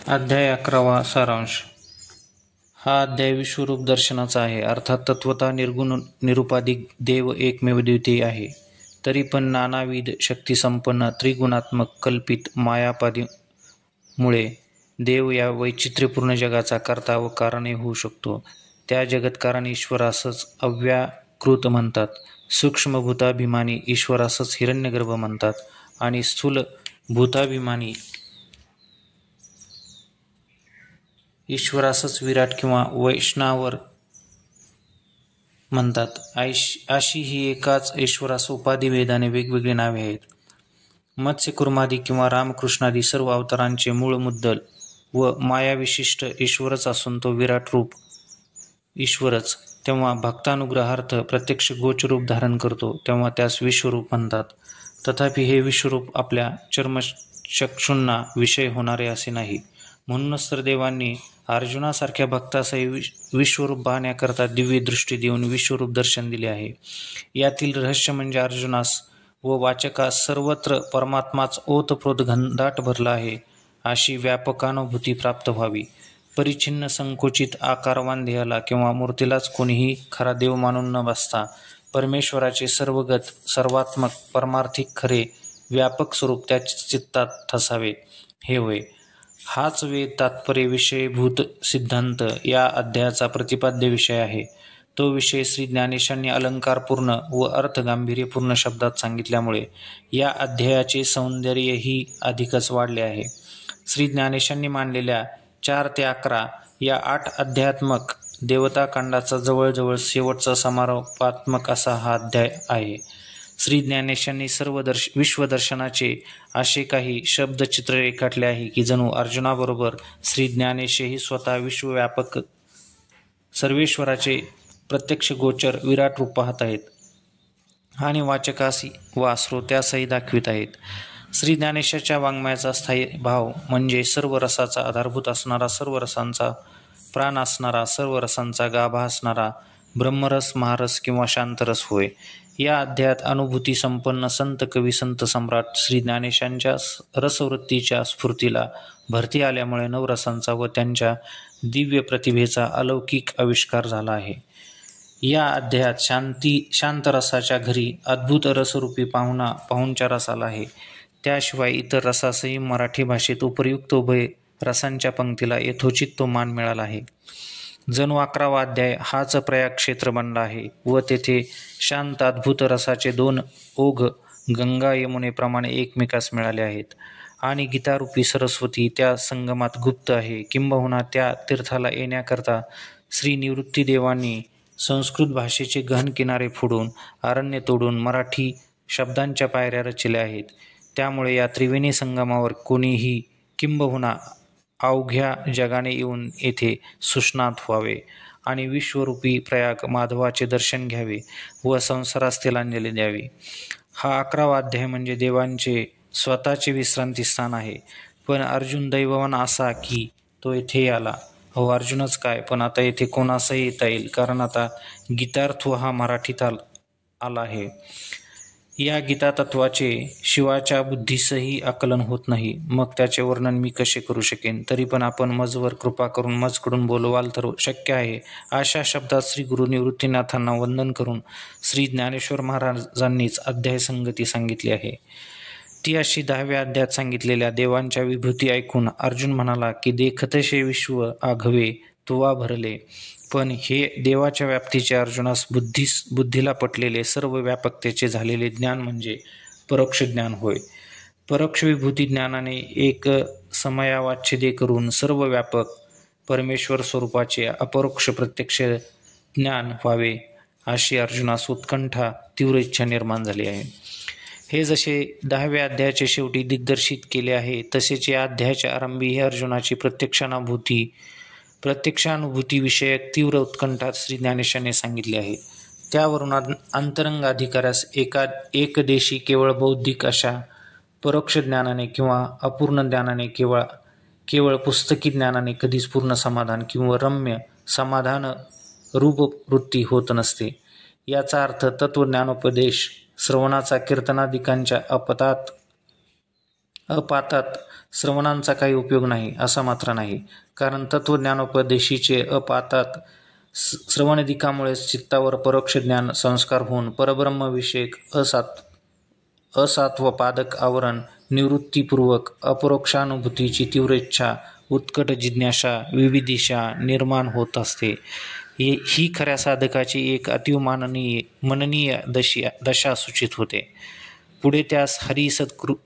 अध्याय 11 सारांश. हा अध्याय विश्वरूप दर्शनाचा आहे. अर्थात तत्वतः निर्गुण निरुपाधिक देव एकमेव द्वितीय आहे. तरी पण नानाविध शक्तिसंपन्न त्रिगुणात्मक कल्पित मायापाधीमुळे देव या वैचित्र्यपूर्ण जगाचा कर्ता व कारणही होऊ शकतो. त्या जगत्कारण ईश्वरासच अव्याकृत म्हणतात. सूक्ष्म भूताभिमानी ईश्वरासच हिरण्यगर्भ म्हणतात आणि स्थूल भूताभिमानी ईश्वरासच विराट किंवा वैष्णावर म्हणतात. अशी ही एकाच ईश्वरास उपाधिभेदाने वेगवेगळी नावे आहेत. मत्स्य कुर्मादी किंवा रामकृष्णादी सर्व अवतारांचे मूळ मुद्दल व मायाविशिष्ट ईश्वरच असून तो विराट रूप ईश्वरच तेव्हा भक्तानुग्रहार्थ प्रत्यक्ष गोचरूप धारण करतो तेव्हा त्यास विश्वरूप म्हणतात. तथापि हे विश्वरूप आपल्या चर्मचक्षूंना विषय होणारे असे नाही. म्हणूनच तर देवांनी अर्जुनासारख्या भक्तासही विश्वरूप पाहण्याकरता दिव्य दृष्टी देऊन विश्वरूप दर्शन दिले आहे. यातील रहस्य म्हणजे अर्जुनास व वाचकास सर्वत्र परमात्माच ओतप्रोत घनदाट भरला आहे अशी व्यापकानुभूती प्राप्त व्हावी. परिच्छिन्न संकुचित आकारवान देहाला किंवा मूर्तीलाच कोणीही खरा देव मानून न बसता परमेश्वराचे सर्वगत सर्वात्मक परमार्थिक खरे व्यापक स्वरूप त्या चित्तात ठसावे हे होय. हाच वेद तात्पर्य विषयभूत सिद्धांत या अध्यायाचा प्रतिपाद्य विषय आहे. तो विषय श्री ज्ञानेशांनी अलंकारपूर्ण व अर्थगांभीर्यपूर्ण शब्दात सांगितल्यामुळे या अध्यायाचे सौंदर्यही अधिकच वाढले आहे. श्री ज्ञानेशांनी मांडलेल्या 4 ते 11 या 8 अध्यात्मक देवताकांडाचा जवळजवळ शेवटचा समारोपात्मक असा हा अध्याय आहे. श्री ज्ञानेशांनी सर्व विश्वदर्शनाचे असे काही शब्दचित्र रेखाटले आहे की जणू अर्जुनाबरोबर श्री ज्ञानेशही स्वतः विश्वव्यापक सर्वेश्वराचे प्रत्यक्ष गोचर विराट रूप पाहत आहेत आणि वाचकास वा श्रोत्यासही दाखवित आहेत. श्री ज्ञानेशाच्या वाङ्मयाचा स्थायी भाव म्हणजे सर्व रसाचा आधारभूत असणारा, सर्व रसांचा प्राण असणारा, सर्व रसांचा गाभा असणारा ब्रह्मरस, महारस किंवा शांतरस होय. या अध्यायात अनुभूती संपन्न संत कवी संत सम्राट श्री ज्ञानेशांच्या रसवृत्तीच्या स्फूर्तीला भरती आल्यामुळे नवरसांचा व त्यांच्या दिव्य प्रतिभेचा अलौकिक आविष्कार झाला आहे. या अध्यायात शांतरसाच्या घरी अद्भुत रसरूपी पाहुणचार आला आहे. त्याशिवाय इतर रसासही मराठी भाषेत उपर्युक्त उभय रसांच्या पंक्तीला यथोचित तो मान मिळाला आहे. जणू 11वा अध्याय हाच प्रयाग क्षेत्र बनला आहे व तेथे शांत अद्भुत रसाचे 2 ओघ गंगा यमुनेप्रमाणे एकमेकास मिळाले आहेत आणि गीतारूपी सरस्वती त्या संगमात गुप्त आहे. किंबहुना त्या तीर्थाला येण्याकरता श्री निवृत्तीदेवांनी संस्कृत भाषेचे गहन किनारे फोडून अरण्य तोडून मराठी शब्दांच्या पायऱ्या रचल्या आहेत. त्यामुळे या त्रिवेणी संगमावर कोणीही किंबहुना अवघ्या जगाने येऊन येथे सुस्नात व्हावे आणि विश्वरूपी प्रयाग माधवाचे दर्शन घ्यावे व संसारास तिलांजली द्यावी. हा 11वा अध्याय म्हणजे देवांचे स्वतःचे विश्रांतीस्थान आहे. पण अर्जुन दैववान असा की तो येथे आला. अर्जुनच काय, पण आता येथे कोणासही येता येईल, कारण आता गीतार्थ हा मराठीत आला आहे. या गीतातत्वाचे शिवाच्या बुद्धीसही आकलन होत नाही, मग त्याचे वर्णन मी कसे करू शकेन. तरी पण आपण मजवर कृपा करून मजकडून बोलवाल तर शक्य आहे अशा शब्दात श्री गुरु निवृत्तीनाथांना वंदन करून श्री ज्ञानेश्वर महाराजांनीच अध्याय संगती सांगितली आहे. ती अशी 10व्या अध्यायात सांगितलेल्या देवांच्या विभूती ऐकून अर्जुन म्हणाला की देखतशे विश्व आघवे तुवा भरले. पण हे देवाच्या व्याप्तीचे अर्जुनास बुद्धीला पटलेले सर्व व्यापकतेचे झालेले ज्ञान म्हणजे परोक्ष ज्ञान होय. परोक्ष विभूती ज्ञानाने एक समयावाच्छेदे करून सर्व व्यापक परमेश्वर स्वरूपाचे अपरोक्ष प्रत्यक्ष ज्ञान व्हावे अशी अर्जुनास उत्कंठा तीव्र इच्छा निर्माण झाली आहे. हे जसे 10व्या अध्यायाचे शेवटी दिग्दर्शित केले आहे तसेच या अध्यायाच्या आरंभी हे अर्जुनाची प्रत्यक्षानुभूती विषयक तीव्र उत्कंठा श्री ज्ञानेशाने सांगितले आहे. त्यावरून अंतरंग अधिकाऱ्यास एकदेशी केवळ बौद्धिक अशा परोक्ष ज्ञानाने किंवा अपूर्ण ज्ञानाने केवळ पुस्तकी ज्ञानाने कधीच पूर्ण समाधान किंवा रम्य समाधान रूपवृत्ती होत नसते. याचा अर्थ तत्वज्ञानोपदेश श्रवणाचा कीर्तनादिकांच्या अपातात श्रवणांचा काही उपयोग नाही असा मात्र नाही, कारण तत्वज्ञानोपदेशीचे अपातात श्रवणादिकामुळेच चित्तावर परोक्ष ज्ञान संस्कार होऊन परब्रह्मविषयक असात्वपादक आवरण निवृत्तीपूर्वक अपरोक्षानुभूतीची तीव्र इच्छा, उत्कट जिज्ञासा, विविदिशा निर्माण होत असते. ही खऱ्या साधकाची एक अतीव मननीय दशा सूचित होते. पुढे त्यास हरी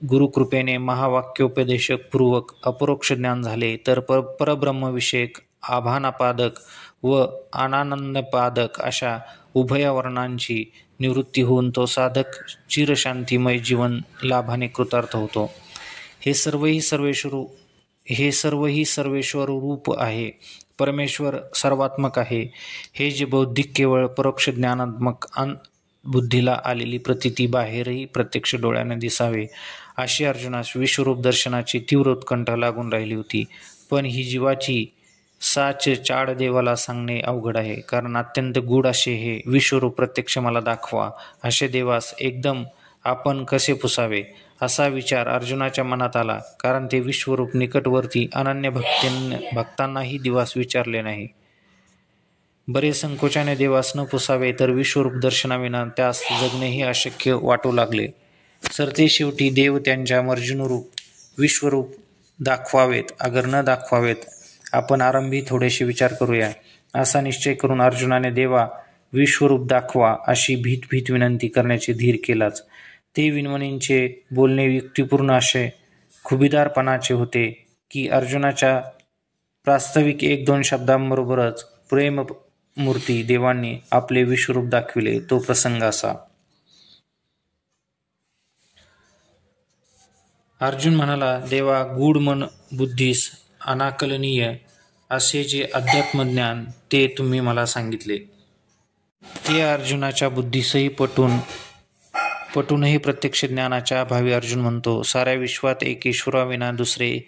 गुरुकृपेने महावाक्योपदेशपूर्वक अपरोक्ष ज्ञान झाले तर परब्रह्मविषयक आभानापादक व आनंदपादक अशा उभयवर्णांची निवृत्ती होऊन तो साधक चिरशांतिमय जीवन लाभाने कृतार्थ होतो. हे सर्वही सर्वेश्वर रूप आहे. परमेश्वर सर्वात्मक आहे. हे जे बौद्धिक केवळ परोक्ष ज्ञानात्मक बुद्धीला आलेली प्रतीती बाहेरही प्रत्यक्ष डोळ्याने दिसावे अशी अर्जुनास विश्वरूप दर्शनाची तीव्र उत्कंठा लागून राहिली होती. पण ही जीवाची साच चाड देवाला सांगणे अवघड आहे, कारण अत्यंत गूढ असे हे विश्वरूप प्रत्यक्ष मला दाखवा असे देवास एकदम आपण कसे पुसावे असा विचार अर्जुनाच्या मनात आला, कारण ते विश्वरूप निकटवर्ती अनन्य भक्तांनाही देवास विचारले नाही. बरे संकोचाने देवास न पुसावे तर विश्वरूप दर्शनाविना त्यास जगणेही अशक्य वाटू लागले. सरते शेवटी देव त्यांच्या मर्जीनुरूप विश्वरूप दाखवावेत अगर न दाखवावेत आपण आरंभी थोडेसे विचार करूया. असा निश्चय करून अर्जुनाने देवा विश्वरूप दाखवा अशी भीत विनंती करण्याचे धीर केलाच. ते विनवणींचे बोलणे युक्तिपूर्ण असे खुबीदारपणाचे होते की अर्जुनाच्या प्रास्ताविक 1-2 शब्दांबरोबरच प्रेममूर्ती देवांनी आपले विश्वरूप दाखविले. तो प्रसंग असा. अर्जुन म्हणाला, देवा गूढ मन बुद्धीस अनाकलनीय असे जे अध्यात्मज्ञान ते तुम्ही मला सांगितले ते अर्जुनाच्या बुद्धीसही पटूनही प्रत्यक्ष ज्ञानाच्या अभावी अर्जुन म्हणतो, साऱ्या विश्वात एक ईश्वराविना दुसरे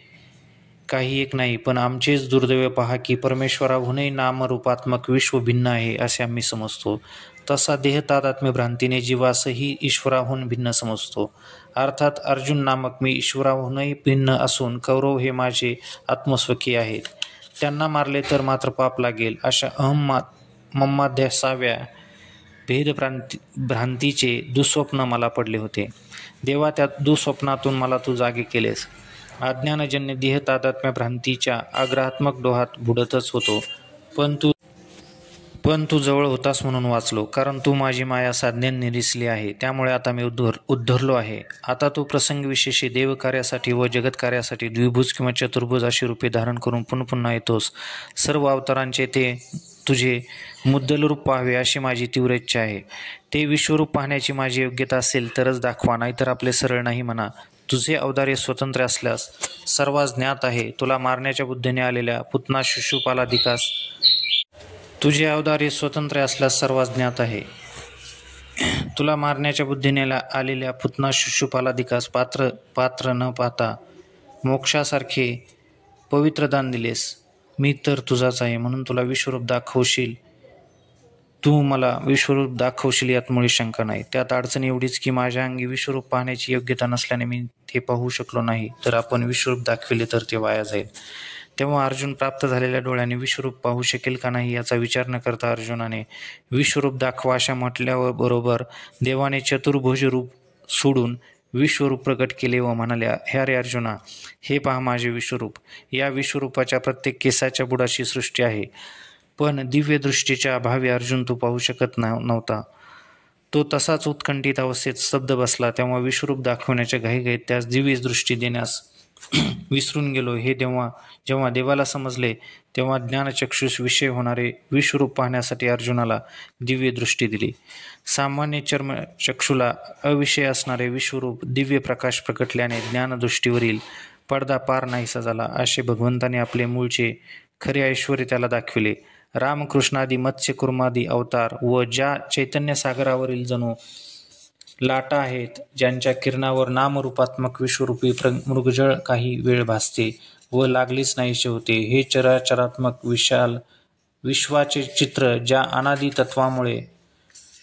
काही एक नाही, पण आमचेच दुर्दैव पहा की परमेश्वराहूनही नामरूपात्मक विश्व भिन्न आहे असे आम्ही समजतो. तसा देह तादात्म्य भ्रांतीने जीवासही ईश्वराहून भिन्न समजतो. अर्थात अर्जुन नामक मी ईश्वराहूनही भिन्न असून कौरव हे माझे आत्मस्वकीय आहेत. त्यांना मारले तर मात्र पाप लागेल अशा मम्माध्यासाव्या भेदभ्रांतीचे दुःस्वप्न मला पडले होते. देवा त्या दुःस्वप्नातून मला तू जागे केलेस. अज्ञानजन्य देह तादात्म्य भ्रांतीच्या आग्रहात्मक डोहात बुडतच होतो, पण तू जवळ होतास म्हणून वाचलो, कारण तू माझी माया साधण्याने निरसली आहे. त्यामुळे आता मी उद्धरलो आहे. आता तू प्रसंगविशेषी देवकार्यासाठी व जगतकार्यासाठी द्विभुज किंवा चतुर्भुज अशी रूपे धारण करून पुन्हा येतोस. सर्व अवतारांचे ते तुझे मुद्दलरूप पाहावे अशी माझी तीव्र इच्छा आहे. ते विश्वरूप पाहण्याची माझी योग्यता असेल तरच दाखवा, नाहीतर आपले सरळ नाही म्हणा. तुझे अवतारे स्वतंत्र असल्यास सर्वांस ज्ञात आहे. तुला मारण्याच्या बुद्धीने आलेल्या पुतना शिशुपालाधिकास तुझे अवतारे स्वतंत्र असल्यास सर्वांस ज्ञात आहे. तुला मारण्याच्या बुद्धीने आलेल्या पुतना शिशुपालाधिकास पात्र न पाहता मोक्षासारखे पवित्र दान दिलेस. मी तर तुझाच आहे म्हणून तुला विश्वरूप दाखवशील. तू मला विश्वरूप दाखवशील यात मुळी शंका नाही. त्यात अडचण एवढीच की माझ्या अंगी विश्वरूप पाहण्याची योग्यता नसल्याने मी ते पाहू शकलो नाही. तर आपण विश्वरूप दाखविले तर ते वाया जाईल. तेव्हा अर्जुन प्राप्त झालेल्या डोळ्याने विश्वरूप पाहू शकेल का नाही याचा विचार न करता अर्जुनाने विश्वरूप दाखवा अशा म्हटल्यावर बरोबर देवाने चतुर्भुज रूप सोडून विश्वरूप प्रकट केले व म्हणाले, हे रे अर्जुना, हे पहा माझे विश्वरूप. या विश्वरूपाच्या प्रत्येक केसाच्या बुडाची सृष्टी आहे. पण दिव्य दृष्टीच्या अभावी अर्जुन तो पाहू शकत नव्हता. तो तसाच उत्कंठित अवस्थेत स्तब्ध बसला. तेव्हा विश्वरूप दाखवण्याच्या घाईघाईत त्यास दिव्य दृष्टी देण्यास विसरून गेलो. हे जेव्हा देवाला समजले तेव्हा ज्ञानचक्षुष विषय होणारे विश्वरूप पाहण्यासाठी अर्जुनाला दिव्य दृष्टी दिली. सामान्य चर्मचक्षुला अविषय असणारे विश्वरूप दिव्य प्रकाश प्रकटल्याने ज्ञानदृष्टीवरील पडदा पार नाहीसा झाला. असे भगवंताने आपले मूळचे खरे ऐश्वर्य त्याला दाखविले. रामकृष्णादी मत्स्य कुर्मादी अवतार व ज्या चैतन्य सागरावरील जणू लाटा आहेत, ज्यांच्या किरणावर नामरूपात्मक विश्वरूपी मृगजळ काही वेळ भासते व लागलीच नाहीसे होते, हे चराचरात्मक विश्वाचे चित्र ज्या अनादी तत्वामुळे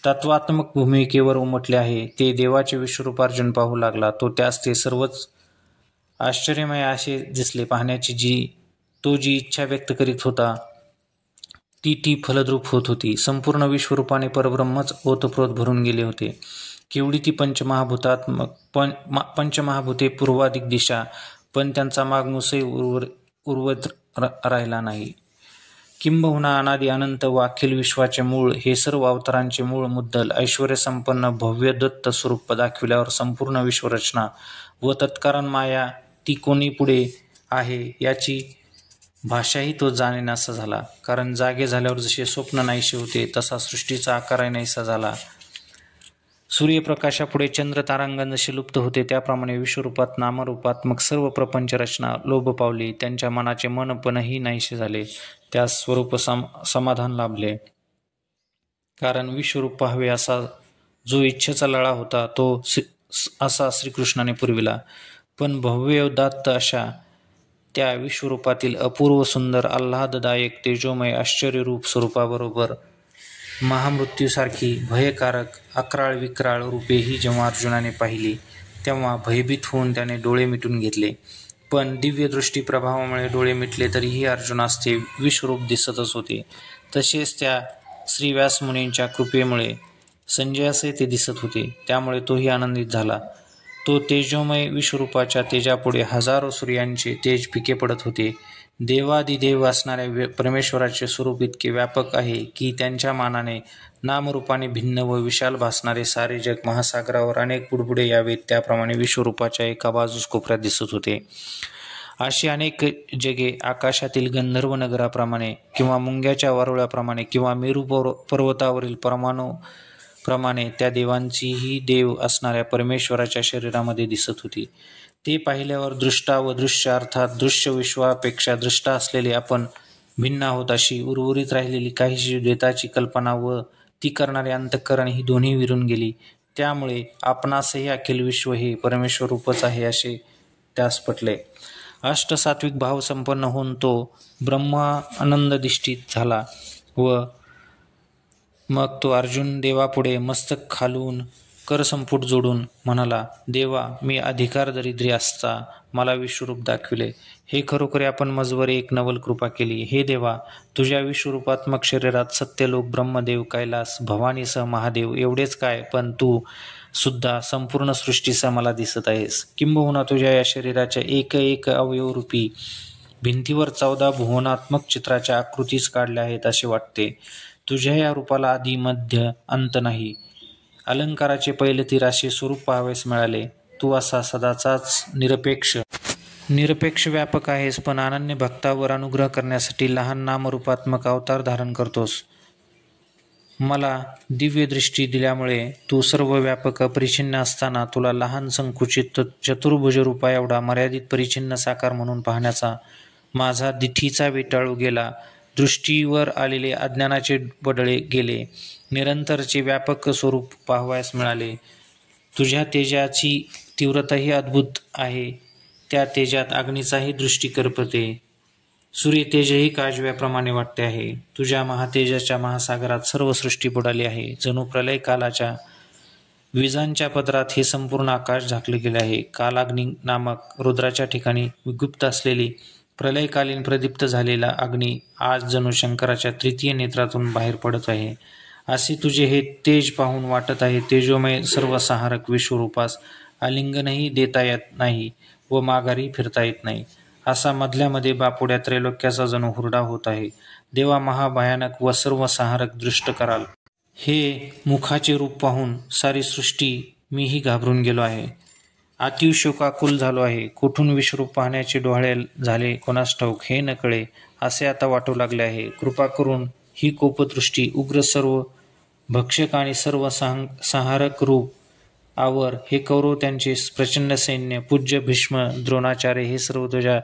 तत्वात्मक भूमिकेवर उमटले आहे, ते देवाचे विश्वरूप अर्जुन पाहू लागला. तो त्यास ते सर्वच आश्चर्यमय असे दिसले. पाहण्याची जी इच्छा व्यक्त करीत होता ती फलद्रूप होत होती. संपूर्ण विश्वरूपाने परब्रह्मच ओतप्रोत भरून गेले होते. केवढी ती पंचमहाभूते पूर्वाधिक दिशा, पण त्यांचा मागमूसही उर्वरित राहिला नाही. किंबहुना अनादि अनंत व अखिल विश्वाचे मूळ, हे सर्व अवतारांचे मूळ मुद्दल, ऐश्वर्यसंपन्न भव्य दत्त स्वरूप दाखविल्यावर संपूर्ण विश्वरचना व तत्कारण माया ती कोणी पुढे आहे याची भाषाही तो जाणेनासा झाला. कारण जागे झाल्यावर जसे स्वप्न नाहीसे होते तसा सृष्टीचा आकारही नाहीसा झाला. सूर्यप्रकाशापुढे चंद्र तारांगण जसे लुप्त होते त्याप्रमाणे विश्वरूपात नामरूपात्मक सर्व प्रपंच रचना लोभ पावली. त्यांच्या मनाचे मनपणही नाहीसे झाले. त्यास स्वरूप समाधान लाभले. कारण विश्वरूप पाहावे असा जो इच्छेचा लळा होता तो असा श्रीकृष्णाने पुरविला. पण भव्योदात्त अशा त्या विश्वरूपातील अपूर्व सुंदर आल्हाददायक तेजोमय आश्चर्यरूप स्वरूपाबरोबर महामृत्यूसारखी भयकारक अक्राळ विक्राळ रूपेही जेव्हा अर्जुनाने पाहिली तेव्हा भयभीत होऊन त्याने डोळे मिटून घेतले. पण दिव्यदृष्टी प्रभावामुळे डोळे मिटले तरीही अर्जुनास ते विश्वरूप दिसतच होते. तसेच त्या श्री व्यासमुनींच्या कृपेमुळे संजयासही ते दिसत होते. त्यामुळे तोही आनंदित झाला. तो तेजोमय विश्वरूपाच्या तेजापुढे हजारो सूर्यांचे तेज फिके पडत होते. देवादिदेव असणाऱ्या परमेश्वराचे स्वरूप इतके व्यापक आहे की त्यांच्या मानाने नामरूपाने भिन्न व विशाल भासणारे सारे जग महासागरावर अनेक बुडबुडे यावेत त्याप्रमाणे विश्वरूपाच्या एका बाजूस कोपऱ्यात दिसत होते. अशी अनेक जगे आकाशातील गंधर्व नगराप्रमाणे किंवा मुंग्याच्या वारुळाप्रमाणे किंवा मेरू पर्वतावरील परमाणूप्रमाणे त्या देवांचीही देव असणाऱ्या परमेश्वराच्या शरीरामध्ये दिसत होती. ते पाहिल्यावर दृष्टा व दृश्य अर्थात दृश्य विश्वापेक्षा दृष्टा असलेले आपण भिन्न आहोत अशी उर्वरित राहिलेली काहीशी द्वैताची कल्पना व ती करणारे अंतःकरण ही दोन्ही विरून गेली. त्यामुळे आपणासही अखिल विश्व हे परमेश्वर रूपच आहे असे त्यास पटले. अष्टसात्विक भाव संपन्न होऊन तो ब्रह्मानंदधिष्ठित झाला व मग तो अर्जुन देवापुढे मस्तक खालून करसंपुट जोडून म्हणाला, देवा, मी अधिकार दरिद्री असता मला विश्वरूप दाखविले. हे खरोखर आपण मजवर एक नवल कृपा केली. हे देवा, तुझ्या विश्वरूपात्मक शरीरात सत्यलोक, ब्रह्मदेव, कैलास, भवानीसह महादेव एवढेच काय, पण तू सुद्धा संपूर्ण सृष्टीसह मला दिसत आहेस. किंबहुना तुझ्या या शरीराच्या एक अवयवरूपी भिंतीवर 14 भुवनात्मक चित्राच्या आकृतीच काढल्या आहेत असे वाटते. तुझ्या या रूपाला आदी मध्य अंत नाही. अलंकाराचे पहिले तीर असे स्वरूप पाहावयास मिळाले. तू असा सदाचाच निरपेक्ष व्यापक आहेस, पण अनन्य भक्तावर अनुग्रह करण्यासाठी लहान नामरूपात्मक अवतार धारण करतोस. मला दिव्य दृष्टी दिल्यामुळे तू सर्व व्यापक अपरिच्छिन्न असताना तुला लहान संकुचित चतुर्भुज रूपा एवढा मर्यादित परिच्छिन्न साकार म्हणून पाहण्याचा माझा दिठीचा विटाळू गेला. दृष्टीवर आलेले अज्ञानाचे बडळे गेले. निरंतरचे व्यापक स्वरूप पाहावयास मिळाले. तुझ्या तेजाची तीव्रताही अद्भुत आहे. त्या तेजात अग्नीचाही दृष्टी करपते. सूर्यतेजही काजव्याप्रमाणे वाटते आहे. तुझ्या महातेजाच्या महासागरात सर्व सृष्टी बुडाली आहे. जणू प्रलय कालाच्या विजांच्या पदरात हे संपूर्ण आकाश झाकले गेले आहे. कालाग्नी नामक रुद्राच्या ठिकाणी विगुप्त असलेली प्रलयकालीन प्रदीप्त झालेला अग्नी आज जणू शंकराच्या तृतीय नेत्रातून बाहेर पडत आहे. असे तुझे हे तेज पाहून वाटत आहे. तेजोमय सर्वसंहारक विश्वरूपास आलिंगनही देता येत नाही व माघारी फिरता येत नाही. असा मधल्यामध्ये बापुड्या त्रैलोक्याचा जणू हुरडा होत आहे. देवा, महाभयानक व सर्वसंहारक दृष्ट कराल. हे मुखाचे रूप पाहून सारी सृष्टी मीही घाबरून गेलो आहे. अतिव शोकाकुल झालो आहे. कुठून विश्वरूप पाहण्याचे डोहाळे झाले कोणास ठाऊक, हे न कळे असे आता वाटू लागले आहे. कृपा करून ही कोपदृष्टी उग्र सर्व भक्षक आणि सर्व संहारक रूप आवर. हे कौरव, त्यांचे प्रचंड सैन्य, पूज्य भीष्म, द्रोणाचार्य हे सर्व तुझ्या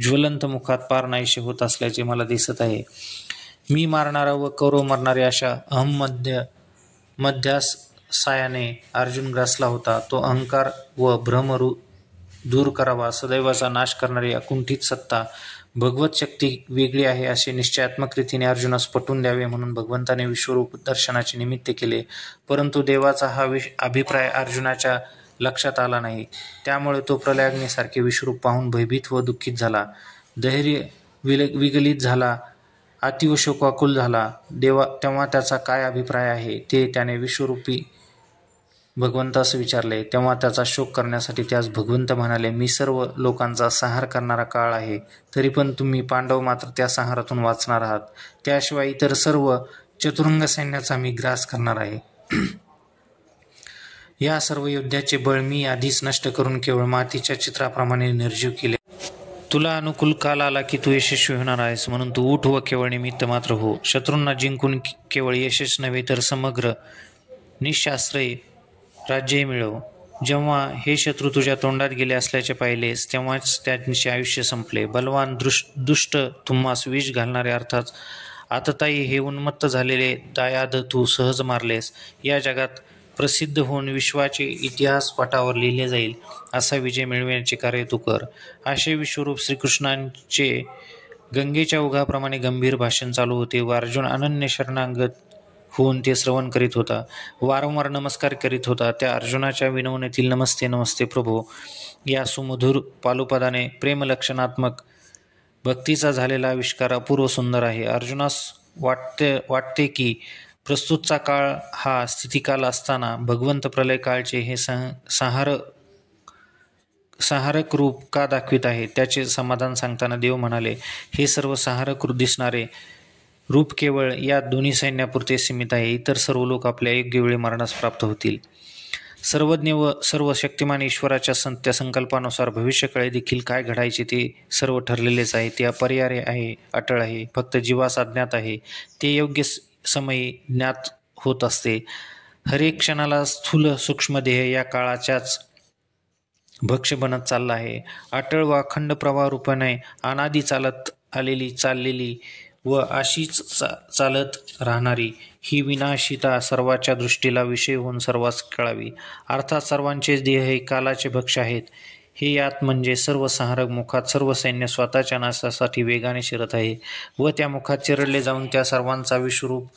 ज्वलंत मुखात पार नाहीसे होत असल्याचे मला दिसत आहे. मी मारणारा व कौरव मरणारे अशा मध्यास सायाने अर्जुन ग्रासला होता. तो अहंकार व भ्रम दूर करावा. सदैवाचा नाश करणारी अकुंठित सत्ता, भगवत शक्ती वेगळी आहे असे निश्चयात्मक रीतीने अर्जुनास पटवून द्यावे म्हणून भगवंताने विश्वरूप दर्शनाचे निमित्त केले. परंतु देवाचा हा अभिप्राय अर्जुनाच्या लक्षात आला नाही. त्यामुळे तो प्रलयाग्नीसारखे विश्वरूप पाहून भयभीत व दुःखित झाला. धैर्य विगलित झाला, अतीव शोकाकुल झाला. तेव्हा त्याचा काय अभिप्राय आहे ते त्याने विश्वरूपी भगवंतास विचारले. तेव्हा त्याचा शोक करण्यासाठी त्यास भगवंत म्हणाले, मी सर्व लोकांचा संहार करणारा काळ आहे, तरी पण तुम्ही पांडव मात्र त्या संहारातून वाचणार आहात. त्याशिवाय इतर सर्व चतुरंग सैन्याचा मी ग्रास करणार आहे. या सर्व योद्ध्याचे बळ मी आधीच नष्ट करून केवळ मातीच्या चित्राप्रमाणे निर्जीव केले. तुला अनुकूल काल आला की तू यशस्वी होणार आहेस, म्हणून तू उठ व केवळ निमित्त मात्र हो. शत्रूंना जिंकून केवळ यशच नव्हे तर समग्र निःशास्त्रय राज्यही मिळव. जेव्हा हे शत्रू तुझ्या तोंडात गेले असल्याचे पाहिलेस तेव्हाच त्यांचे आयुष्य संपले. बलवान दुष्ट तुम्हास विष घालणारे अर्थात आततायी हे उन्मत्त झालेले दायाद तू सहज मारलेस. या जगात प्रसिद्ध होऊन विश्वाचे इतिहास पटावर लिहिले जाईल असा विजय मिळविण्याचे कार्य तू कर. असे विश्वरूप श्रीकृष्णांचे गंगेच्या ओघाप्रमाणे गंभीर भाषण चालू होते व अर्जुन अनन्य शरणागत होऊन ते श्रवण करीत होता. वारंवार नमस्कार करीत होता. त्या अर्जुनाच्या विनवणीतील नमस्ते नमस्ते प्रभो या सुमधुर पालुपदाने प्रेमलक्षणात्मक भक्तीचा झालेला आविष्कार अपूर्व सुंदर आहे. अर्जुनास वाटते की प्रस्तुतचा काळ हा स्थितिकाल असताना भगवंत प्रलय काळचे हे संहारक रूप का दाखवित आहे. त्याचे समाधान सांगताना देव म्हणाले, हे सर्व संहारक दिसणारे रूप केवळ या दोन्ही सैन्यापुरते सीमित आहे. इतर सर्व लोक आपल्या योग्य वेळी मरणास प्राप्त होतील. सर्वज्ञ व सर्व शक्तिमान ईश्वराच्या त्या संकल्पानुसार भविष्यकाळी देखील काय घडायचे ते सर्व ठरलेलेच आहे. ते अपरिहार्य आहे, अटळ आहे. फक्त जीवास अज्ञात आहे. ते योग्य समयी ज्ञात होत असते. हरेक क्षणाला स्थूल सूक्ष्मदेह या काळाच्याच भक्ष बनत चालला आहे. अटळ व अखंड प्रवाह रूपाने अनादी चालत आलेली, चाललेली व अशीच चालत राहणारी ही विनाशिता सर्वाच्या दृष्टीला विषय होऊन सर्वांस कळावी. अर्थात सर्वांचेच देह हे कालाचे भक्ष आहेत. हे यात म्हणजे सर्व संहारक मुखात सर्व सैन्य स्वतःच्या नाशासाठी वेगाने शिरत आहे व त्या मुखात चिरडले जाऊन त्या सर्वांचा विश्वरूप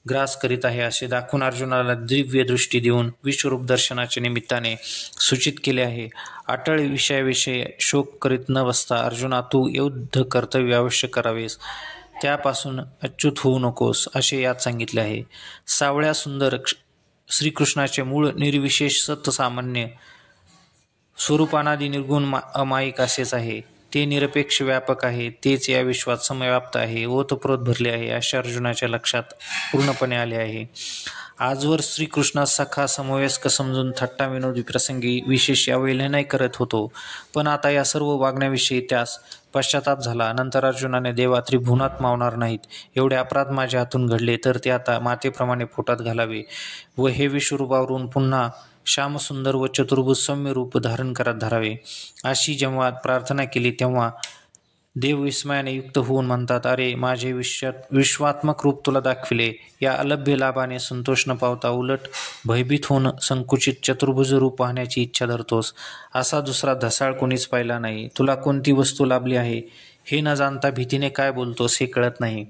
ग्रास करीत आहे असे दाखवून अर्जुनाला दिव्य दृष्टी देऊन विश्वरूप दर्शनाच्या निमित्ताने सूचित केले आहे. अटळ विषयाविषयी शोक करीत न बसता अर्जुना तू युद्ध कर्तव्य अवश्य करावेस, त्यापासून अच्युत होऊ नकोस असे यात सांगितले आहे. सावळ्या सुंदर श्रीकृष्णाचे मूळ निर्विशेष सत्सामान्य स्वरूपानादी निर्गुण अमायिक असेच आहे. ते निरपेक्ष व्यापक आहे. तेच या विश्वात समव्याप्त आहे, ओतप्रोत भरले आहे अशा अर्जुनाच्या लक्षात पूर्णपणे आले आहे. आजवर श्रीकृष्णास सखा समवयस्क समजून थट्टा विनोदी प्रसंगी विशेष अवहेलनाही करत होतो, पण आता या सर्व वागण्याविषयी त्यास पश्चाताप झाला. नंतर अर्जुनाने देवा त्रिभुवनात मावणार नाहीत एवढे अपराध माझ्या हातून घडले तर ते आता मातेप्रमाणे पोटात घालावे व हे विश्वरूपावरून पुन्हा श्यामसुंदर व चतुर्भुज सौम्य रूप धारण करत धरावे अशी जेव्हा प्रार्थना केली तेव्हा देव विस्मयाने युक्त होऊन म्हणतात, अरे माझे विश्वात्मक रूप तुला दाखविले. या अलभ्य लाभाने संतोष न पावता उलट भयभीत होऊन संकुचित चतुर्भुज रूप पाहण्याची इच्छा धरतोस. असा दुसरा धसाळ कोणीच पाहिला नाही. तुला कोणती वस्तू लाभली आहे हे न जाणता भीतीने काय बोलतोस हे कळत नाही.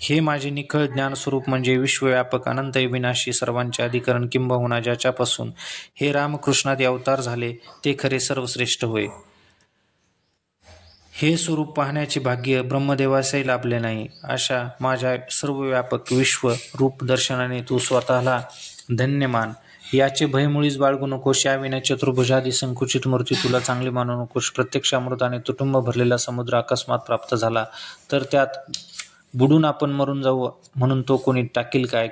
हे माझे निखळ ज्ञानस्वरूप म्हणजे विश्वव्यापक अनंत विनाशी सर्वांचे अधिकरण किंबहुना ज्याच्यापासून हे रामकृष्णादी अवतार झाले ते खरे सर्वश्रेष्ठ होय. हे स्वरूप पाहण्याचे भाग्य ब्रह्मदेवासही लाभले नाही. अशा माझ्या सर्वव्यापक विश्व रूप दर्शनाने तू स्वतःला धन्य मान. याचे भय मुळीच बाळगू नकोस. याविना चतुर्भुजादी संकुचित मूर्ती तुला चांगली मानू नकोस. प्रत्यक्ष अमृताने तुटुंब भरलेला समुद्र अकस्मात प्राप्त झाला तर त्यात बुडून आपण मरून जाऊ म्हणून तो कोणी टाकील काय?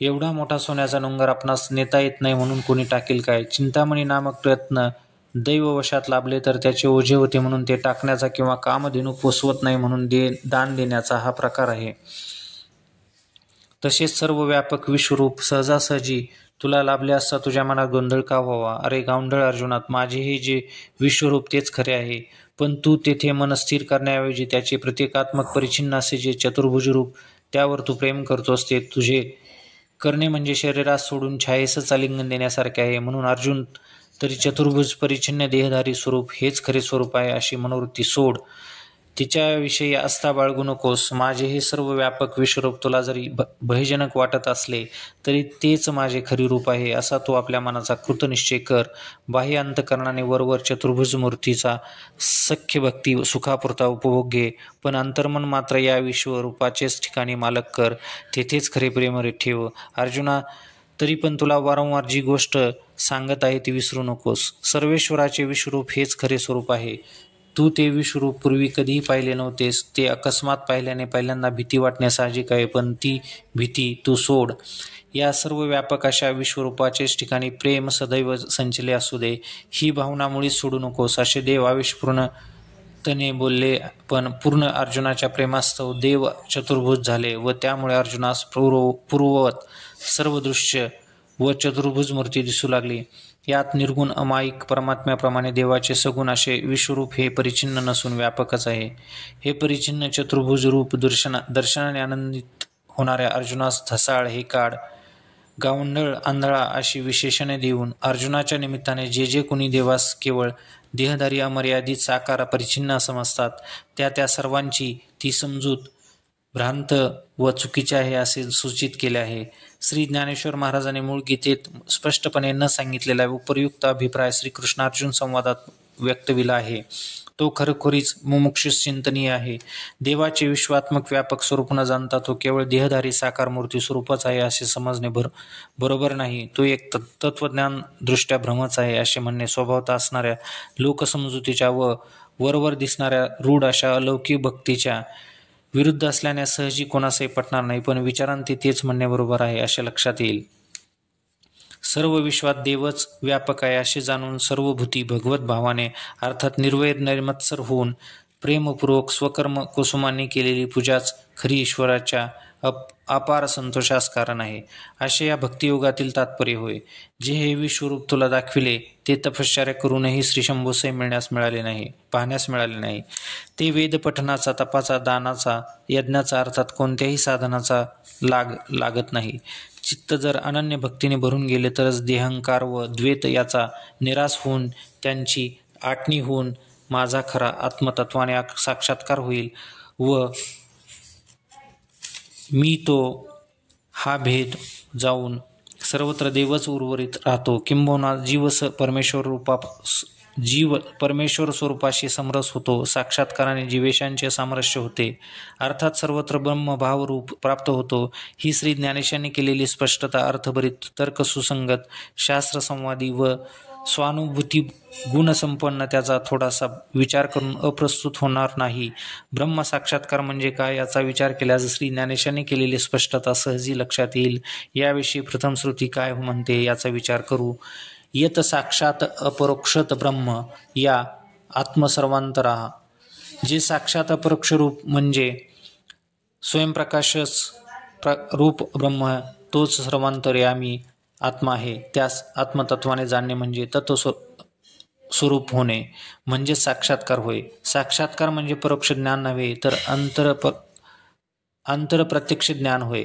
एवढा मोठा सोन्याचा डोंगर आपणास नेता येत नाही म्हणून कोणी टाकील काय? चिंतामणी नामक प्रयत्न दैववशात लाभले तर त्याचे ओझे होते म्हणून ते टाकण्याचा किंवा कामधेनू पोसवत नाही म्हणून दान देण्याचा हा प्रकार आहे. तसेच सर्व व्यापक विश्वरूप सहजासहजी तुला लाभले असता तुझ्या मनात गोंधळ का व्हावा? अरे गावंढळ अर्जुनात, माझे हे जे विश्वरूप तेच खरे आहे, पण तू तेथे मन स्थिर करण्याऐवजी त्याचे प्रतीकात्मक परिच्छिन्न असे जे चतुर्भुज रूप त्यावर तू प्रेम करतोस ते तुझे करणे म्हणजे शरीरास सोडून छायेसच आलिंगन देण्यासारखे आहे. म्हणून अर्जुन तरी चतुर्भुज परिच्छिन्न देहधारी स्वरूप हेच खरे स्वरूप आहे अशी मनोवृत्ती सोड. तिच्याविषयी आस्था बाळगू नकोस. माझे हे सर्व व्यापक विश्वरूप तुला जरी भयजनक वाटत असले तरी तेच माझे खरी रूप आहे असा तू आपल्या मनाचा कृतनिश्चय कर. बाह्य अंतःकरणाने वरवर चतुर्भुज मूर्तीचा सख्य भक्ती सुखापुरता उपभोग घे, पण अंतर्मन मात्र या विश्वरूपाचेच ठिकाणी मालक कर. तेथेच खरे प्रेम ठेव. अर्जुना, तरी पण तुला वारंवार जी गोष्ट सांगत आहे ती विसरू नकोस. सर्वेश्वराचे विश्वरूप हेच खरे स्वरूप आहे. तू ते विश्वरूप पूर्वी कधीही पाहिले नव्हतेस. ते अकस्मात पाहिल्याने पहिल्यांदा भीती वाटणे साहजिक आहे, पण ती भीती तू सोड. या सर्व व्यापक अशा विश्वरूपाचेच ठिकाणी प्रेम सदैव संचले असू दे, ही भावना मुळीच सोडू नकोस, असे देव आवेशपूर्णतेने बोलले. पण पूर्ण अर्जुनाच्या प्रेमास्तव देव चतुर्भुज झाले व त्यामुळे अर्जुनास पूर्ववत सर्व दृश्य व चतुर्भुज मूर्ती दिसू लागली. यात निर्गुण अमायिक परमात्म्याप्रमाणे देवाचे सगुण असे विश्वरूप हे परिचिन्न नसून व्यापकच आहे. हे परिचिन्न चतुर्भुज रूप दर्शनाने आनंदित होणाऱ्या अर्जुनास धसाळ, हेकाड, गावंढळ, आंधळा अशी विशेषणे देऊन अर्जुनाच्या निमित्ताने जे जे कोणी देवास केवळ देहधारी अमर्यादित साकार परिचिन्न समजतात त्या सर्वांची ती समजूत भ्रांत व चुकीचे आहे असे सूचित केले आहे. श्री ज्ञानेश्वर महाराजांनी मूळ गीतेत स्पष्टपणे न सांगितलेला उपयुक्त अभिप्राय श्रीकृष्णार्जुन संवादात व्यक्तविला आहे. तो खरोखरीच मुमुक्षुस चिंतनीय आहे. देवाचे विश्वात्मक व्यापक स्वरूप न जाणता तो केवळ देहधारी साकार मूर्ती स्वरूपच आहे असे समजणे बरोबर नाही. तो एक तत्वज्ञान दृष्ट्या भ्रमच आहे असे म्हणणे स्वभावतः असणाऱ्या लोकसमजुतीच्या व वरवर दिसणाऱ्या रूढ अशा अलौकिक भक्तीच्या विरुद्ध असल्याने सहजी कोणासही पटणार नाही, पण विचारांती तेच म्हणणे बरोबर आहे असे लक्षात येईल. सर्व विश्वात देवच व्यापक आहे असे जाणून सर्व भूती भगवत भावाने अर्थात निर्वैर निर्मत्सर होऊन प्रेमपूर्वक स्वकर्म कुसुमांनी केलेली पूजाच खरी ईश्वराच्या अपार संतोषास कारण आहे असे या भक्तियोगातील तात्पर्य होय. जे हे विश्वरूप तुला दाखविले ते तपश्चर्या करूनही श्रीशंभूसही पाहण्यास मिळाले नाही. ते वेदपठनाचा, तपाचा, दानाचा, यज्ञाचा अर्थात कोणत्याही साधनाचा लागत नाही. चित्त जर अनन्य भक्तीने भरून गेले तरच देहंकार व द्वैत याचा निराश होऊन त्यांची आटणी होऊन माझा खरा आत्मतत्वाने साक्षात्कार होईल व मी तो हा भेद जाऊन सर्वत्र देवच उर्वरित राहतो. किंबहुना जीव परमेश्वर स्वरूपाशी समरस होतो. साक्षात्काराने जीवेशांचे सामरस्य होते, अर्थात सर्वत्र ब्रह्मभाव रूप प्राप्त होतो. ही श्री ज्ञानेशांनी केलेली स्पष्टता अर्थभरित तर्कसुसंगत शास्त्रसंवादी व स्वानुभूती गुणसंपन्न त्याचा थोडासा विचार करून अप्रस्तुत होणार नाही. ब्रह्म साक्षात्कार म्हणजे काय याचा विचार केल्यास श्री ज्ञानेशांनी केलेली स्पष्टता सहजी लक्षात येईल. याविषयी प्रथम श्रुती काय म्हणते याचा विचार करू. यत साक्षात अपरोक्षत ब्रह्म या आत्मसर्वांतरा. जे साक्षात अपरोक्ष रूप म्हणजे स्वयंप्रकाशच रूप ब्रह्म तोच सर्वांतर्यामी आत्मा आहे. त्यास आत्मतत्वाने जाणणे म्हणजे तत्वस्वरूप होणे म्हणजे साक्षात्कार होय. साक्षात्कार म्हणजे परोक्ष ज्ञान नव्हे तर अंतरप्रत्यक्ष ज्ञान होय.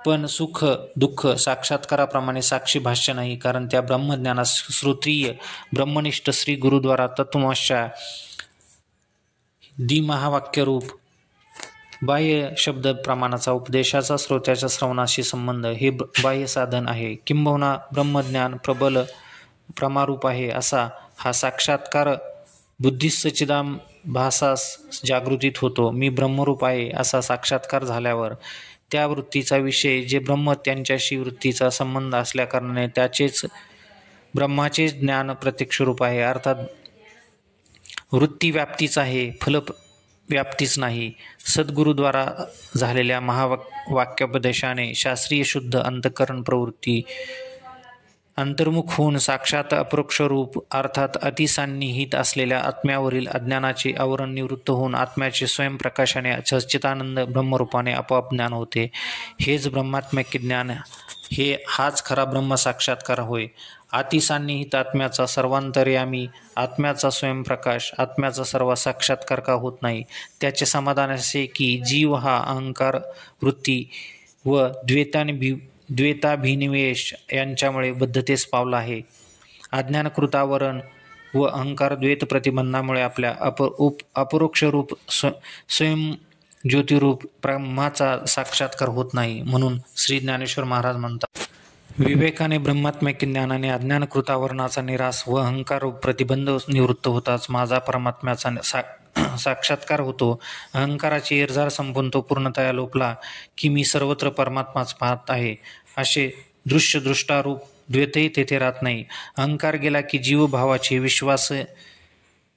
पण सुख दुःख साक्षात्काराप्रमाणे साक्षी भाष्य नाही, कारण त्या ब्रह्मज्ञानास श्रोत्रिय ब्रह्मनिष्ठ श्री गुरुद्वारा तत्वमशा महावाक्यरूप बाह्य शब्द प्रमाणाचा उपदेशाचा श्रोत्याच्या श्रवणाशी संबंध हे बाह्य साधन आहे. किंबहुना ब्रह्मज्ञान प्रबल प्रमारूप आहे असा हा साक्षात्कार बुद्धीस सच्चिदाभासास जागृतीत होतो. मी ब्रह्मरूप आहे असा साक्षात्कार झाल्यावर त्या वृत्तीचा विषय जे ब्रह्म त्यांच्याशी वृत्तीचा संबंध असल्याकारणाने त्याचेच ब्रह्माचेच ज्ञान प्रत्यक्ष रूप आहे, अर्थात वृत्ती व्याप्तीच आहे, फल व्याप्तीच नाही. सद्गुरुद्वारा झालेल्या महावाक्योपदेशाने शास्त्रीय शुद्ध अंतःकरण प्रवृत्ती अंतर्मुख होऊन साक्षात अपरोक्ष रूप अर्थात अतिसान्निहित असलेल्या आत्म्यावरील अज्ञानाचे आवरण निवृत्त होऊन आत्म्याचे स्वयंप्रकाशाने सच्चिदानंद ब्रह्मरूपाने आपोआप ज्ञान होते. हेच ब्रह्मात्म्यक ज्ञान हाच खरा ब्रह्म साक्षात्कार होय. अतिसान्निहित आत्म्याचा सर्वांतर्यामी आत्म्याचा स्वयंप्रकाश आत्म्याचा सर्व साक्षात्कार का होत नाही. त्याचे समाधान असे की जीव हा अहंकार वृत्ती व द्वैताभिनिवेश यांच्यामुळे बद्धतेस पावला आहे. अज्ञानकृतावरण व अहंकार द्वैत प्रतिबंधामुळे आपल्या अपरोक्ष रूप स्वयं ज्योतिरूप ब्रह्माचा साक्षात्कार होत नाही. म्हणून श्री ज्ञानेश्वर महाराज म्हणतात, विवेकाने ब्रह्मात्म्य ज्ञानाने अज्ञानकृत आवरणाचा निराश व अहंकार प्रतिबंध निवृत्त होताच माझा परमात्म्याचा साक्षात्कार होतो. अहंकाराची एरझार संपून तो पूर्णतया लोपला की मी सर्वत्र परमात्माच पाहत आहे असे दृश्य दृष्टारूप द्वैतही तेथे राहत नाही. अहंकार गेला की जीवभावाची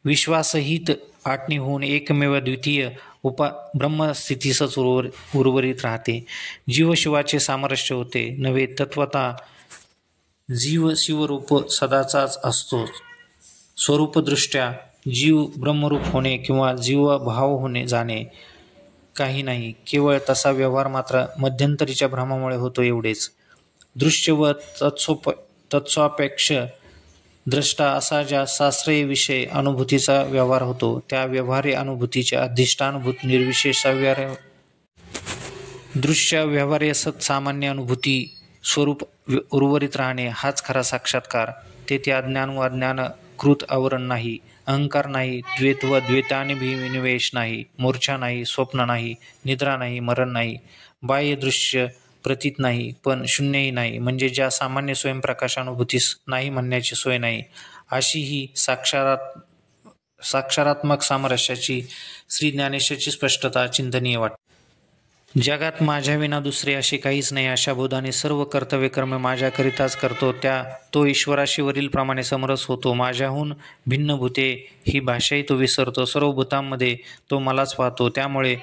विश्वासहित आटणी होऊन एकमेव द्वितीय ब्रह्मस्थितीसच उर्वरित राहते. जीवशिवाचे सामरस्य होते. नव्हे तत्वता जीव शिवरूप सदाचाच असतो. स्वरूपदृष्ट्या जीव ब्रह्मरूप होणे किंवा जीवभाव होणे जाणे काही नाही. केवळ तसा व्यवहार मात्र मध्यंतरीच्या भ्रमामुळे होतो एवढेच. दृश्य व तत्सापेक्ष द्रष्टा असा ज्या शास्त्रीय विषय अनुभूतीचा व्यवहार होतो त्या व्यवहार्य अनुभूतीचे अधिष्ठानभूत निर्विशेष दृश्य व्यवहार्य सत्सामान्य अनुभूती स्वरूप उर्वरित राहणे हाच खरा साक्षात्कार. तेथे अज्ञान व अज्ञानकृत आवरण नाही, अहंकार नाही, द्वैत व द्वैताभिनिवेश नाही, मूर्छा नाही, स्वप्न नाही, निद्रा नाही, मरण नाही, बाह्य दृश्य प्रतीत नाही, पण शून्यही नाही. म्हणजे ज्या सामान्य स्वयंप्रकाशानुभूतीस नाही म्हणण्याची सोय नाही अशी ही साक्षारात्मक सामरस्याची श्री ज्ञानेशाची स्पष्टता चिंतनीय वाटते. जगात माझ्याविना दुसरे असे काहीच नाही अशा बोधाने सर्व कर्तव्यकर्म माझ्याकरिताच करतो. तो ईश्वराशी वरील प्रमाणे समरस होतो. माझ्याहून भिन्न भूते ही भाषाही तो विसरतो. सर्व भूतांमध्ये तो मलाच पाहतो. त्यामुळे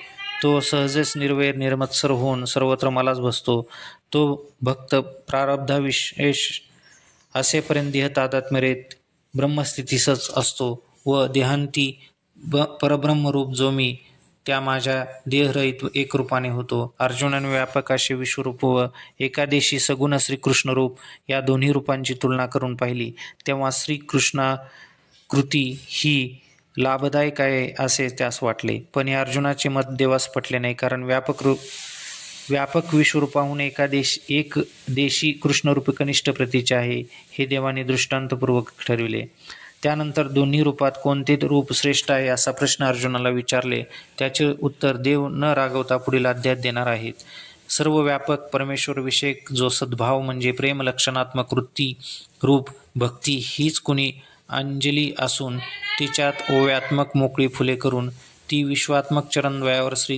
तो सहजच निर्वैर निर्मत्सर होऊन सर्वत्र मलाच बसतो. तो भक्त प्रारब्धाविशेष असेपर्यंत देह तादात्म्यरेत ब्रह्मस्थितीसच असतो व देहांती परब्रह्मरूप जो मी त्या माझ्या देहरहित एकरूपाने होतो. अर्जुनाने व्यापक असे विश्वरूप व एकादेशी सगुण श्रीकृष्णरूप या दोन्ही रूपांची तुलना करून पाहिली तेव्हा श्रीकृष्णाकृती ही लाभदायक आहे असे त्यास वाटले. पण हे अर्जुनाचे मत देवास पटले नाही. कारण व्यापक विश्वरूपाहून एक देशी कृष्णरूपी कनिष्ठ प्रतीचे आहे हे देवाने दृष्टांतपूर्वक ठरविले. त्यानंतर दोन्ही रूपात कोणते रूप श्रेष्ठ आहे असा प्रश्न अर्जुनाला विचारले. त्याचे उत्तर देव न रागवता पुढील अध्यायात देणार आहेत. सर्व व्यापक परमेश्वर विषयक जो सद्भाव म्हणजे प्रेम लक्षणात्मक वृत्ती रूप भक्ती हीच कुणी अंजली असून तिच्यात ओव्यात्मक मोकळी फुले करून ती विश्वात्मक चरणद्वयावर श्री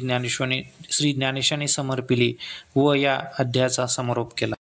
ज्ञानेशाने समर्पिली व या अध्यायाचा समारोप केला.